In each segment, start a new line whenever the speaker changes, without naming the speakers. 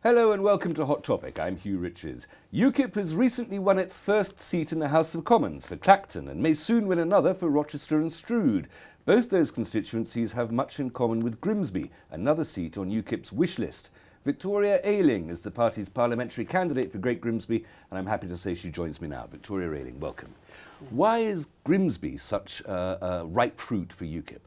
Hello and welcome to Hot Topic. I'm Hugh Riches. UKIP has recently won its first seat in the House of Commons for Clacton and may soon win another for Rochester and Strood. Both those constituencies have much in common with Grimsby, another seat on UKIP's wish list. Victoria Ayling is the party's parliamentary candidate for Great Grimsby, and I'm happy to say she joins me now. Victoria Ayling, welcome. Why is Grimsby such ripe fruit for UKIP?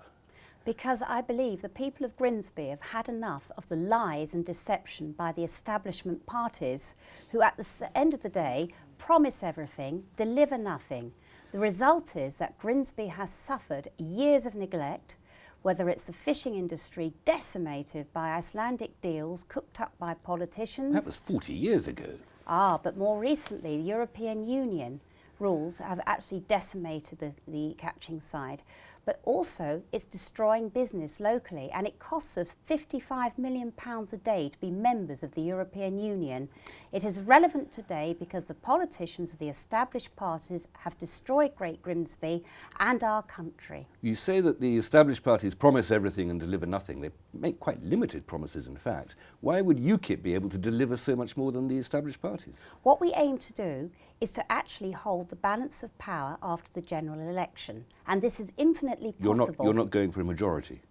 Because I believe the people of Grimsby have had enough of the lies and deception by the establishment parties who at the end of the day promise everything, deliver nothing. The result is that Grimsby has suffered years of neglect, whether it's the fishing industry decimated by Icelandic deals cooked up by politicians.
That was 40 years ago.
But more recently the European Union rules have actually decimated the catching side. But also it's destroying business locally, and it costs us £55 million a day to be members of the European Union. It is relevant today because the politicians of the established parties have destroyed Great Grimsby and our country.
You say that the established parties promise everything and deliver nothing. They make quite limited promises, in fact. Why would UKIP be able to deliver so much more than the established parties?
What we aim to do is to actually hold the balance of power after the general election, and this is infinitely possible.
You're not going for a majority?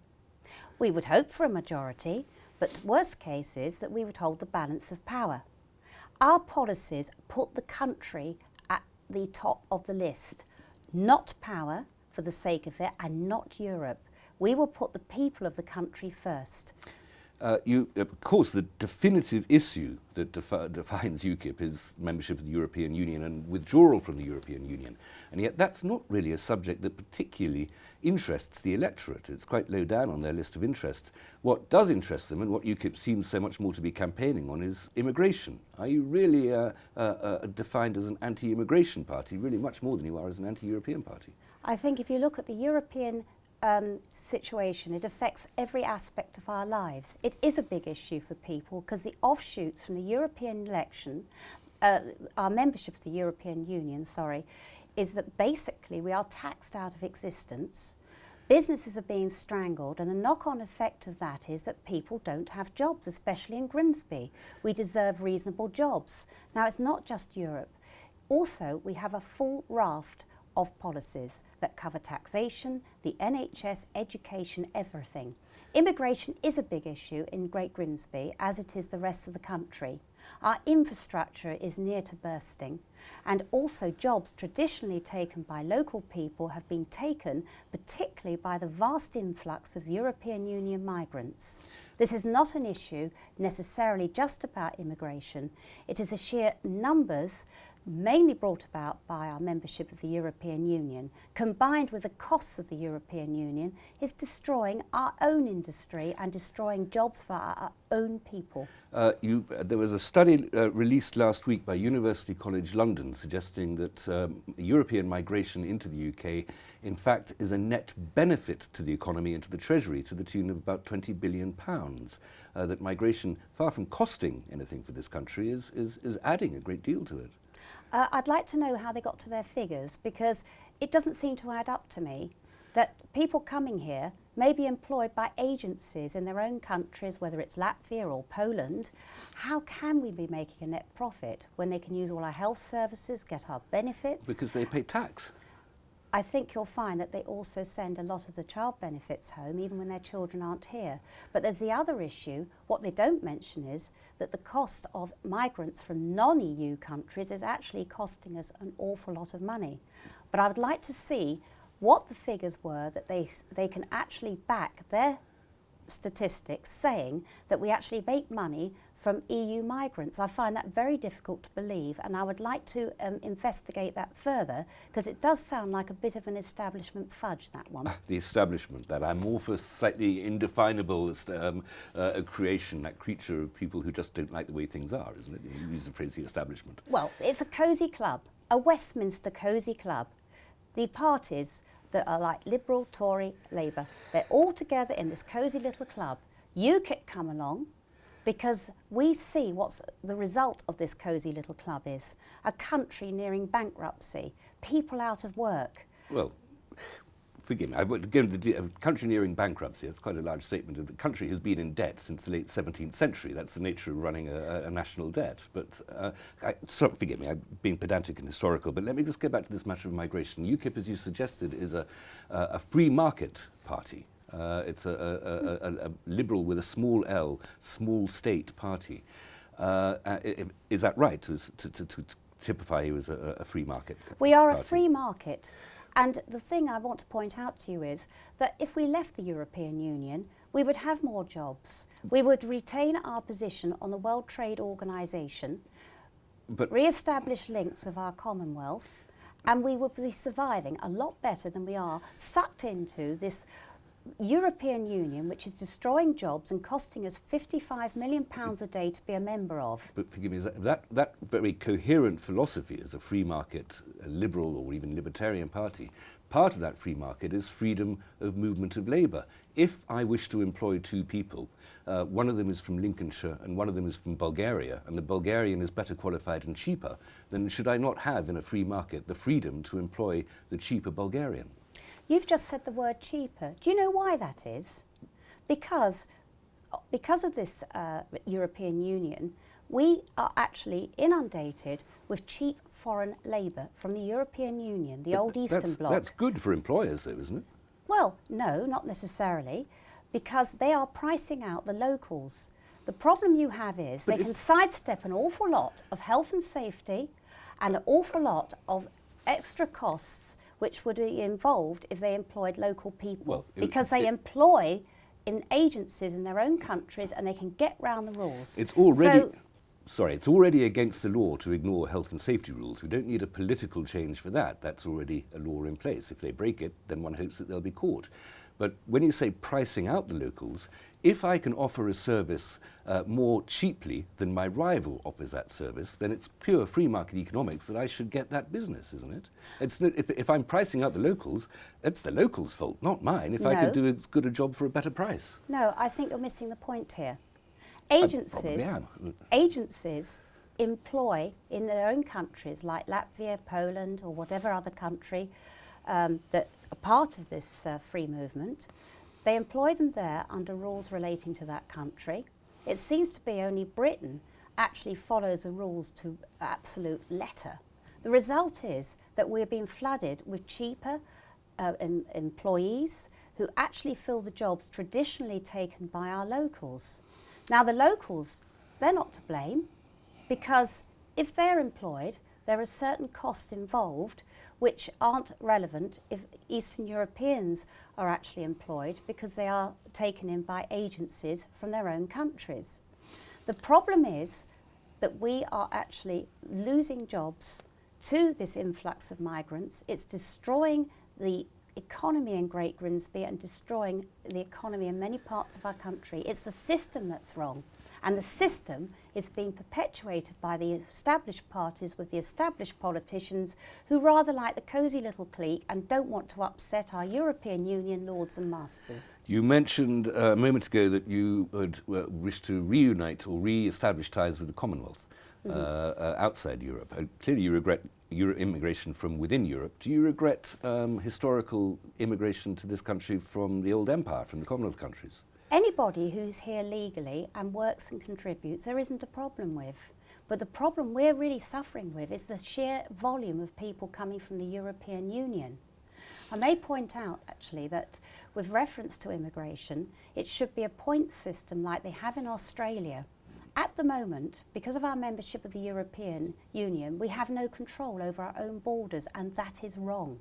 We would hope for a majority, but the worst case is that we would hold the balance of power. Our policies put the country at the top of the list, not power for the sake of it, and not Europe. We will put the people of the country first.
Of course, the definitive issue that defines UKIP is membership of the European Union and withdrawal from the European Union. And yet that's not really a subject that particularly interests the electorate. It's quite low down on their list of interests. What does interest them, and what UKIP seems so much more to be campaigning on, is immigration. Are you really defined as an anti-immigration party, really much more than you are as an anti-European party?
I think if you look at the European situation, it affects every aspect of our lives. It is a big issue for people because the offshoots from the European election, our membership of the European Union, is that basically we are taxed out of existence, businesses are being strangled, and the knock-on effect of that is that people don't have jobs, especially in Grimsby. We deserve reasonable jobs. Now, it's not just Europe. Also, we have a full raft of policies that cover taxation, the NHS, education, everything. Immigration is a big issue in Great Grimsby, as it is the rest of the country. Our infrastructure is near to bursting, and also jobs traditionally taken by local people have been taken, particularly by the vast influx of European Union migrants. This is not an issue necessarily just about immigration. It is the sheer numbers mainly brought about by our membership of the European Union, combined with the costs of the European Union, is destroying our own industry and destroying jobs for our own people.
There was a study released last week by University College London suggesting that European migration into the UK in fact is a net benefit to the economy and to the Treasury to the tune of about £20 billion. That migration, far from costing anything for this country, is adding a great deal to it.
I'd like to know how they got to their figures, because it doesn't seem to add up to me that people coming here may be employed by agencies in their own countries, whether it's Latvia or Poland. How can we be making a net profit when they can use all our health services, get our benefits?
Because they pay tax.
I think you'll find that they also send a lot of the child benefits home, even when their children aren't here. But there's the other issue. What they don't mention is that the cost of migrants from non-EU countries is actually costing us an awful lot of money. But I would like to see what the figures were that they can actually back their statistics saying that we actually make money from EU migrants. I find that very difficult to believe, and I would like to investigate that further, because it does sound like a bit of an establishment fudge, that one.
The establishment, that amorphous, slightly indefinable creation, that creature of people who just don't like the way things are, isn't it? You use the phrase the establishment.
Well, it's a cosy club, a Westminster cosy club. The parties that are like Liberal, Tory, Labour, they're all together in this cosy little club. UKIP come along because we see what's the result of this cosy little club is. A country nearing bankruptcy, people out of work.
Well, forgive me, again, the country nearing bankruptcy, that's quite a large statement. The country has been in debt since the late 17th century. That's the nature of running a national debt. But forgive me, I'm being pedantic and historical, but let me just go back to this matter of migration. UKIP, as you suggested, is a free market party. It's a liberal with a small L, small state party. Is that right, to typify you as a free market
We are
party?
a free market. And the thing I want to point out to you is that if we left the European Union, we would have more jobs. We would retain our position on the World Trade Organization,
But
re-establish links with our Commonwealth, and we would be surviving a lot better than we are, sucked into this European Union, which is destroying jobs and costing us £55 million a day to be a member of.
But forgive me, that very coherent philosophy as a free market, a liberal or even libertarian party, part of that free market is freedom of movement of labour. If I wish to employ two people, one of them is from Lincolnshire and one of them is from Bulgaria, and the Bulgarian is better qualified and cheaper, then should I not have in a free market the freedom to employ the cheaper Bulgarian?
You've just said the word cheaper. Do you know why that is? Because of this European Union, we are actually inundated with cheap foreign labour from the European Union, the old Eastern Bloc.
That's good for employers, though, isn't it?
Well, no, not necessarily, because they are pricing out the locals. The problem you have is they can sidestep an awful lot of health and safety and an awful lot of extra costs which would be involved if they employed local people, because they employ in agencies in their own countries and they can get round the rules.
It's already against the law to ignore health and safety rules. We don't need a political change for that. That's already a law in place. If they break it, then one hopes that they'll be caught. But when you say pricing out the locals, if I can offer a service more cheaply than my rival offers that service, then it's pure free market economics that I should get that business, isn't it? It's not, if I'm pricing out the locals, it's the locals' fault, not mine, if I could do as good a job for a better price.
No, I think you're missing the point here. Agencies employ in their own countries, like Latvia, Poland, or whatever other country that are part of this free movement. They employ them there under rules relating to that country. It seems to be only Britain actually follows the rules to absolute letter. The result is that we're being flooded with cheaper employees who actually fill the jobs traditionally taken by our locals. Now the locals, they're not to blame, because if they're employed, there are certain costs involved which aren't relevant if Eastern Europeans are actually employed, because they are taken in by agencies from their own countries. The problem is that we are actually losing jobs to this influx of migrants. It's destroying the economy in Great Grimsby and destroying the economy in many parts of our country. It's the system that's wrong. And the system is being perpetuated by the established parties with the established politicians who rather like the cosy little clique and don't want to upset our European Union lords and masters.
You mentioned a moment ago that you would wish to reunite or re-establish ties with the Commonwealth outside Europe. Clearly you regret immigration from within Europe. Do you regret historical immigration to this country from the old empire, from the Commonwealth countries?
Anybody who's here legally and works and contributes, there isn't a problem with. But the problem we're really suffering with is the sheer volume of people coming from the European Union. I may point out, actually, that with reference to immigration, it should be a point system like they have in Australia. At the moment, because of our membership of the European Union, we have no control over our own borders, and that is wrong.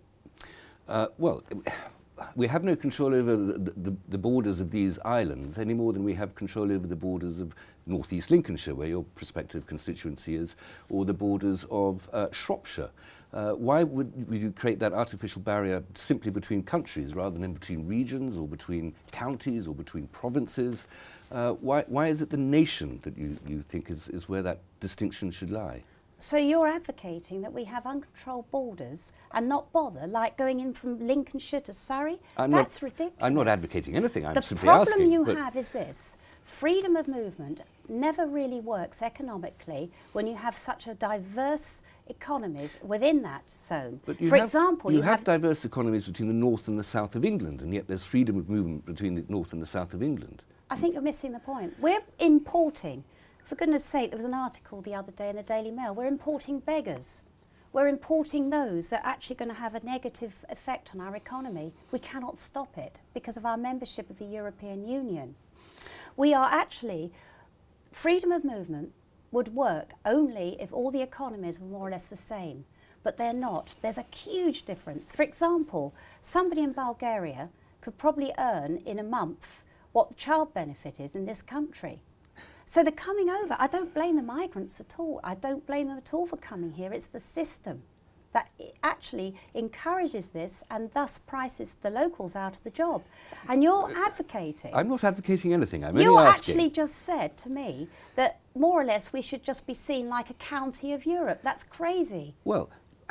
We have no control over the borders of these islands any more than we have control over the borders of North East Lincolnshire, where your prospective constituency is, or the borders of Shropshire. Why would you create that artificial barrier simply between countries rather than between regions or between counties or between provinces? Why is it the nation that you think is where that distinction should lie?
So you're advocating that we have uncontrolled borders and not bother, like going in from Lincolnshire to Surrey? That's ridiculous.
I'm not advocating anything, I'm simply asking.
The problem you have is this: freedom of movement never really works economically when you have such a diverse economies within that zone.
But
For example,
you have diverse economies between the north and the south of England, and yet there's freedom of movement between the north and the south of England.
I think you're missing the point. We're importing, for goodness sake, there was an article the other day in the Daily Mail, we're importing beggars. We're importing those that are actually going to have a negative effect on our economy. We cannot stop it because of our membership of the European Union. We are actually, freedom of movement would work only if all the economies were more or less the same, but they're not. There's a huge difference. For example, somebody in Bulgaria could probably earn in a month what the child benefit is in this country. So they're coming over. I don't blame the migrants at all. I don't blame them at all for coming here. It's the system that actually encourages this and thus prices the locals out of the job. And you're advocating.
I'm not advocating anything. I'm
you
only asking.
actually just said to me that more or less we should just be seen like a county of Europe. That's crazy.
Well,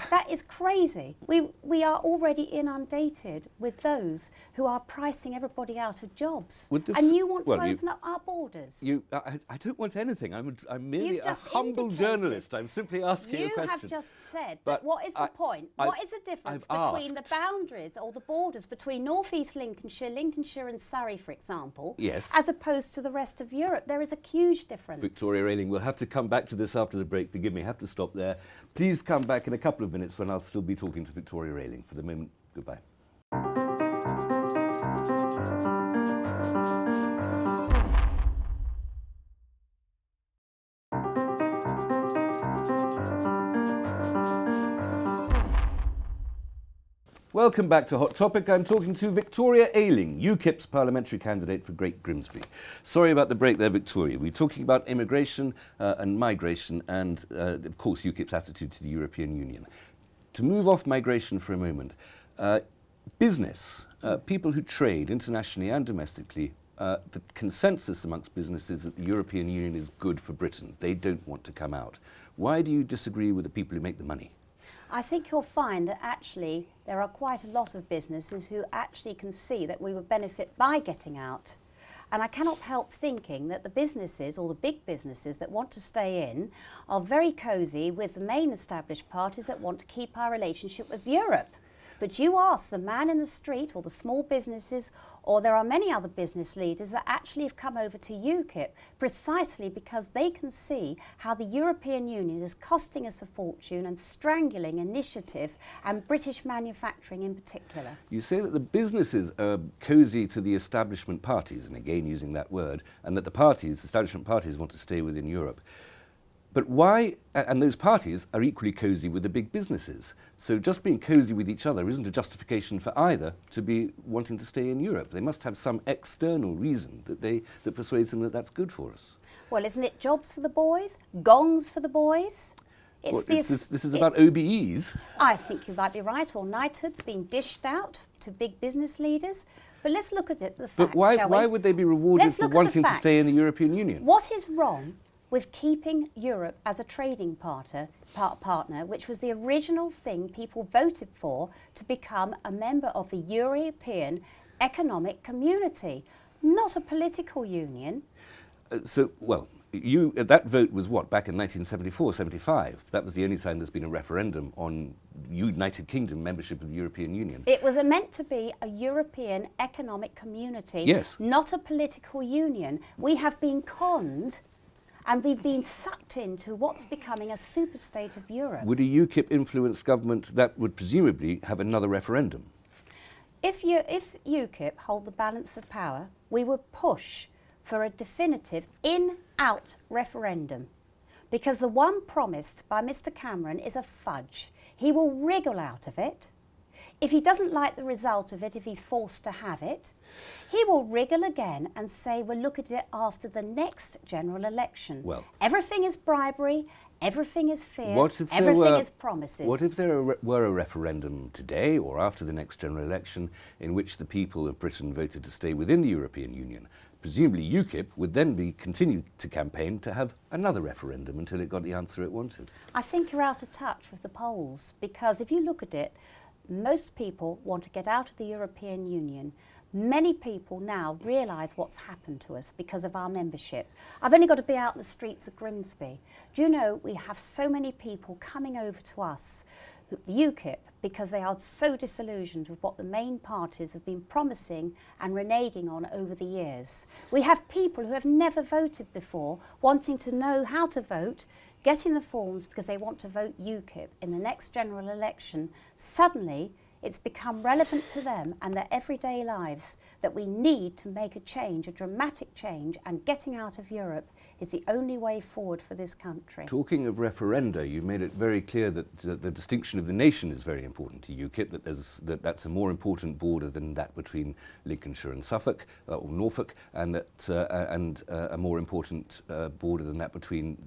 that is crazy. We are already inundated with those who are pricing everybody out of jobs. And you want to open up our borders.
I don't want anything. I'm merely a humble journalist. I'm simply asking a question.
You have just said that what is the point? What is the difference between the boundaries or the borders between North East Lincolnshire, Lincolnshire and Surrey, for example,
yes,
as opposed to the rest of Europe? There is a huge difference.
Victoria Ailing, we'll have to come back to this after the break. Forgive me, I have to stop there. Please come back in a couple of minutes when I'll still be talking to Victoria Ailing. For the moment, goodbye. Welcome back to Hot Topic. I'm talking to Victoria Ailing, UKIP's parliamentary candidate for Great Grimsby. Sorry about the break there, Victoria. We're talking about immigration and migration and, of course, UKIP's attitude to the European Union. To move off migration for a moment, business, people who trade internationally and domestically, the consensus amongst businesses is that the European Union is good for Britain. They don't want to come out. Why do you disagree with the people who make the money?
I think you'll find that actually there are quite a lot of businesses who actually can see that we would benefit by getting out. And I cannot help thinking that the businesses, or the big businesses that want to stay in, are very cosy with the main established parties that want to keep our relationship with Europe. But you ask the man in the street or the small businesses, or there are many other business leaders that actually have come over to UKIP precisely because they can see how the European Union is costing us a fortune and strangling initiative and British manufacturing in particular.
You say that the businesses are cosy to the establishment parties, and again using that word, and that the parties, establishment parties, want to stay within Europe. But why, and those parties are equally cosy with the big businesses. So just being cosy with each other isn't a justification for either to be wanting to stay in Europe. They must have some external reason that persuades them that that's good for us.
Well, isn't it jobs for the boys? Gongs for the boys?
This is about OBEs.
I think you might be right, or knighthoods being dished out to big business leaders. But let's look at it, the facts,
But why would they be rewarded for wanting to stay in the European Union?
What is wrong with keeping Europe as a trading partner, which was the original thing people voted for to become a member of the European Economic Community, not a political union?
That vote was what, back in 1974, 75? That was the only time there's been a referendum on United Kingdom membership of the European Union.
It was meant to be a European Economic Community,
yes,
not a political union. We have been conned and we've been sucked into what's becoming a superstate of Europe.
Would a UKIP-influenced government that would presumably have another referendum?
If UKIP hold the balance of power, we would push for a definitive in-out referendum, because the one promised by Mr. Cameron is a fudge. He will wriggle out of it. If he doesn't like the result of it, if he's forced to have it, he will wriggle again and say, we'll look at it after the next general election.
Well,
everything is bribery, everything is fear, everything is promises.
What if there were a referendum today or after the next general election in which the people of Britain voted to stay within the European Union? Presumably UKIP would then continue to campaign to have another referendum until it got the answer it wanted.
I think you're out of touch with the polls, because if you look at it, most people want to get out of the European Union Many people now realise what's happened to us because of our membership. I've only got to be out in the streets of Grimsby. Do you know we have so many people coming over to us, the UKIP, because they are so disillusioned with what the main parties have been promising and reneging on over the years. We have people who have never voted before wanting to know how to vote, getting the forms because they want to vote UKIP in the next general election. Suddenly, it's become relevant to them and their everyday lives that we need to make a change, a dramatic change, and getting out of Europe is the only way forward for this country.
Talking of referenda, you made it very clear that the distinction of the nation is very important to UKIP, that that's a more important border than that between Lincolnshire and Suffolk, or Norfolk, and a more important border than that between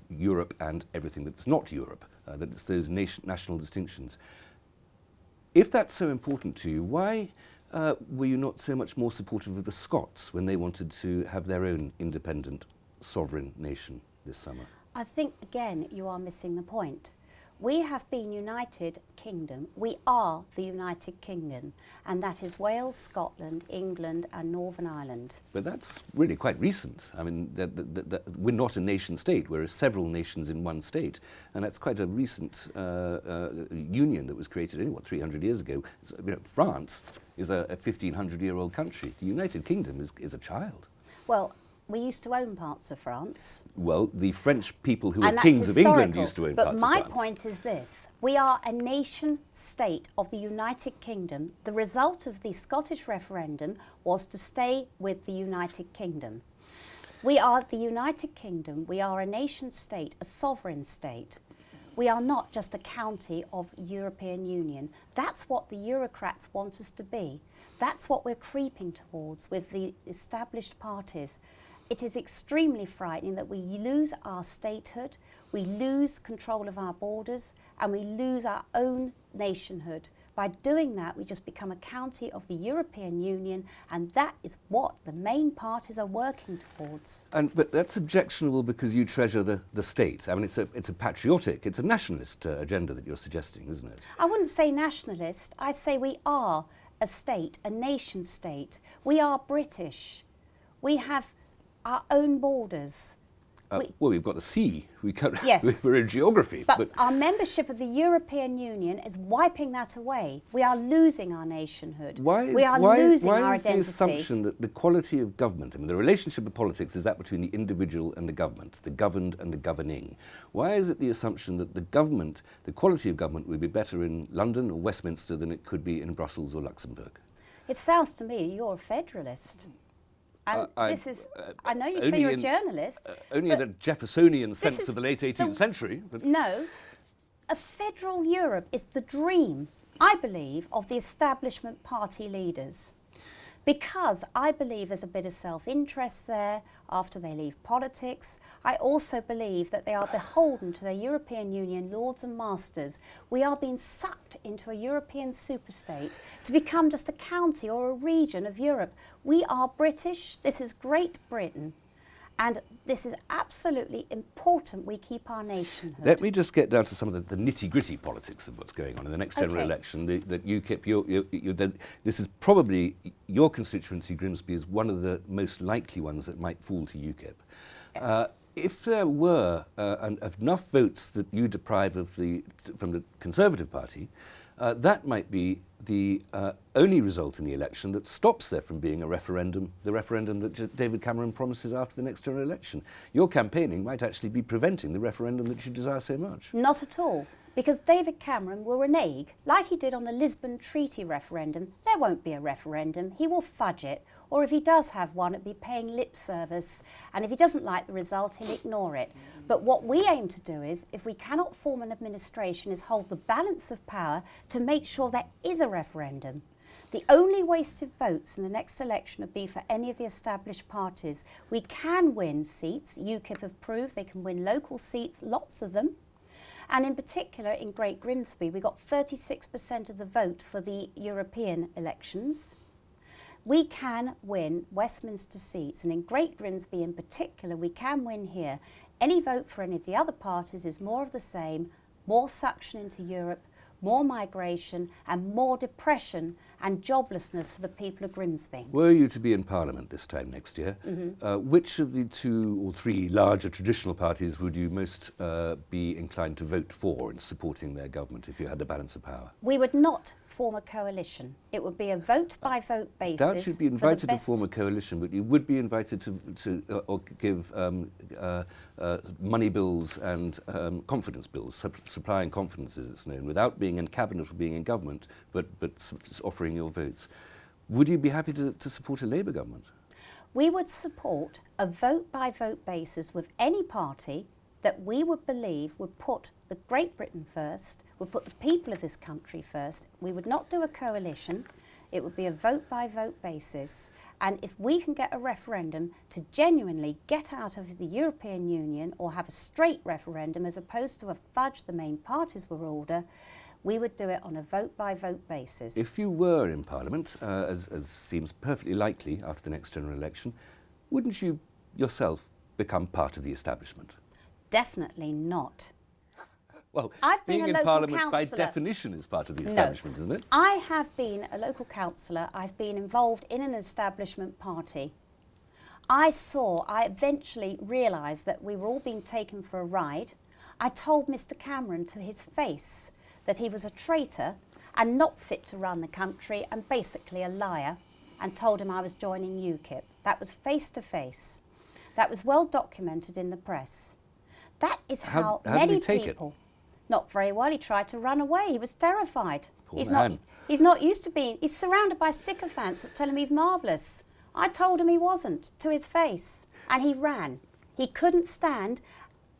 Europe and everything that's not Europe, that it's those national distinctions. If that's so important to you, why were you not so much more supportive of the Scots when they wanted to have their own independent sovereign nation this summer?
I think, again, you are missing the point. We have been United Kingdom. We are the United Kingdom, and that is Wales, Scotland, England and Northern Ireland.
But that's really quite recent. I mean, we're not a nation state, we're several nations in one state, and that's quite a recent union that was created only, 300 years ago. So, you know, France is a 1,500-year-old country. The United Kingdom is a child.
Well, we used to own parts of France.
Well, the French people who were kings of England used to own parts of France.
But my point is this. We are a nation state of the United Kingdom. The result of the Scottish referendum was to stay with the United Kingdom. We are the United Kingdom. We are a nation state, a sovereign state. We are not just a county of European Union. That's what the Eurocrats want us to be. That's what we're creeping towards with the established parties. It is extremely frightening that we lose our statehood, we lose control of our borders, and we lose our own nationhood. By doing that, we just become a county of the European Union, and that is what the main parties are working towards.
But that's objectionable because you treasure the state. I mean, it's a patriotic, it's a nationalist agenda that you're suggesting, isn't it?
I wouldn't say nationalist. I'd say we are a state, a nation state. We are British. We have our own borders.
Well, we've got the sea.
Yes.
We're in geography.
But our membership of the European Union is wiping that away. We are losing our nationhood.
Losing our identity.
Why is
the assumption that the quality of government, I mean, the relationship of politics is that between the individual and the government, the governed and the governing. Why is it the assumption that the government, the quality of government would be better in London or Westminster than it could be in Brussels or Luxembourg?
It sounds to me you're a federalist. And I know you say you're a journalist.
Only in the Jeffersonian sense of the late 18th century. But
no, a federal Europe is the dream, I believe, of the establishment party leaders. Because I believe there's a bit of self-interest there after they leave politics. I also believe that they are beholden to their European Union lords and masters. We are being sucked into a European superstate to become just a county or a region of Europe. We are British. This is Great Britain. And this is absolutely important we keep our nationhood.
Let me just get down to some of the nitty-gritty politics of what's going on in the next general election. That UKIP, this is probably, your constituency, Grimsby, is one of the most likely ones that might fall to UKIP.
Yes.
If there were enough votes that you deprive from the Conservative Party, that might be the only result in the election that stops there from being a referendum, the referendum that David Cameron promises after the next general election. Your campaigning might actually be preventing the referendum that you desire so much.
Not at all, because David Cameron will renege, like he did on the Lisbon Treaty referendum. There won't be a referendum, he will fudge it, or if he does have one, it'll be paying lip service, and if he doesn't like the result, he'll ignore it. But what we aim to do is, if we cannot form an administration, is hold the balance of power to make sure there is a referendum. The only wasted votes in the next election would be for any of the established parties. We can win seats. UKIP have proved they can win local seats, lots of them. And in particular, in Great Grimsby, we got 36% of the vote for the European elections. We can win Westminster seats, and in Great Grimsby in particular, we can win here. Any vote for any of the other parties is more of the same, more suction into Europe, more migration and more depression and joblessness for the people of Grimsby.
Were you to be in Parliament this time next year, which of the 2 or 3 larger traditional parties would you most be inclined to vote for in supporting their government if you had the balance of power?
We would not form a coalition. It would be a vote-by-vote basis.
Doubt you'd be invited to form a coalition, but you would be invited to or give money bills and confidence bills, supplying confidence as it's known, without being in cabinet or being in government, but offering your votes. Would you be happy to support a Labour government?
We would support a vote-by-vote basis with any party that we would believe would put the Great Britain first, would put the people of this country first. We would not do a coalition. It would be a vote-by-vote basis. And if we can get a referendum to genuinely get out of the European Union, or have a straight referendum as opposed to a fudge the main parties will order, we would do it on a vote-by-vote basis.
If you were in Parliament, as seems perfectly likely after the next general election, wouldn't you yourself become part of the establishment?
Definitely not.
Well,
I've been
being
a
in
local
Parliament by
councillor.
definition is part of the establishment, isn't it?
I have been a local councillor. I've been involved in an establishment party. I eventually realised that we were all being taken for a ride. I told Mr Cameron to his face that he was a traitor and not fit to run the country and basically a liar, and told him I was joining UKIP. That was face to face. That was well documented in the press. That is how
did
many
he take
people... Not very well. He tried to run away. He was terrified.
Poor man.
He's not used to being... He's surrounded by sycophants that tell him he's marvellous. I told him he wasn't, to his face. And he ran. He couldn't stand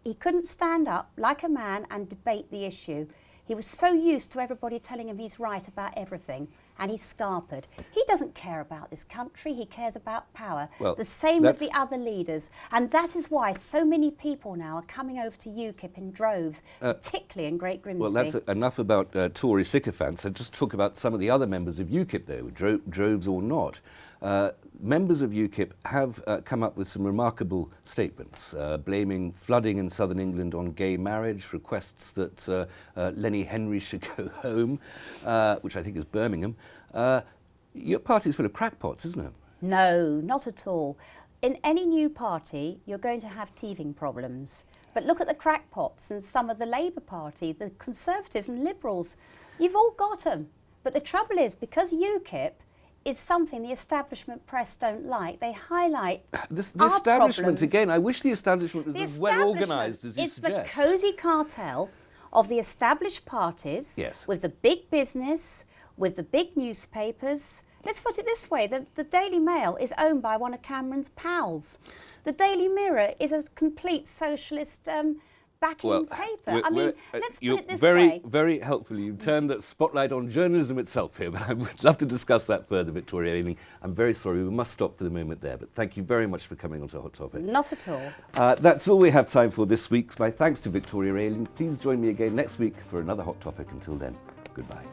up like a man and debate the issue. He was so used to everybody telling him he's right about everything, and he scarpered. He doesn't care about this country, he cares about power.
Well,
the same with the other leaders. And that is why so many people now are coming over to UKIP in droves, particularly in Great Grimsby.
Well, that's enough about Tory sycophants. And just talk about some of the other members of UKIP, though, droves or not. Members of UKIP have come up with some remarkable statements, blaming flooding in southern England on gay marriage, requests that Lenny Henry should go home, which I think is Birmingham. Your party's full of crackpots, isn't it?
No, not at all. In any new party, you're going to have teething problems. But look at the crackpots and some of the Labour Party, the Conservatives and Liberals. You've all got them. But the trouble is, because UKIP is something the establishment press don't like, they highlight
the establishment,
problems.
Again, I wish the establishment was as well organised as you suggest.
It's the cosy cartel of the established parties,
yes,
with the big business, with the big newspapers. Let's put it this way, the Daily Mail is owned by one of Cameron's pals. The Daily Mirror is a complete socialist backing paper. I mean, let's put it this way.
Very helpfully, you've turned the spotlight on journalism itself here, but I would love to discuss that further, Victoria Ayling. I'm very sorry, we must stop for the moment there, but thank you very much for coming on to Hot Topic.
Not at all.
That's all we have time for this week. My thanks to Victoria Ayling. Please join me again next week for another Hot Topic. Until then, goodbye.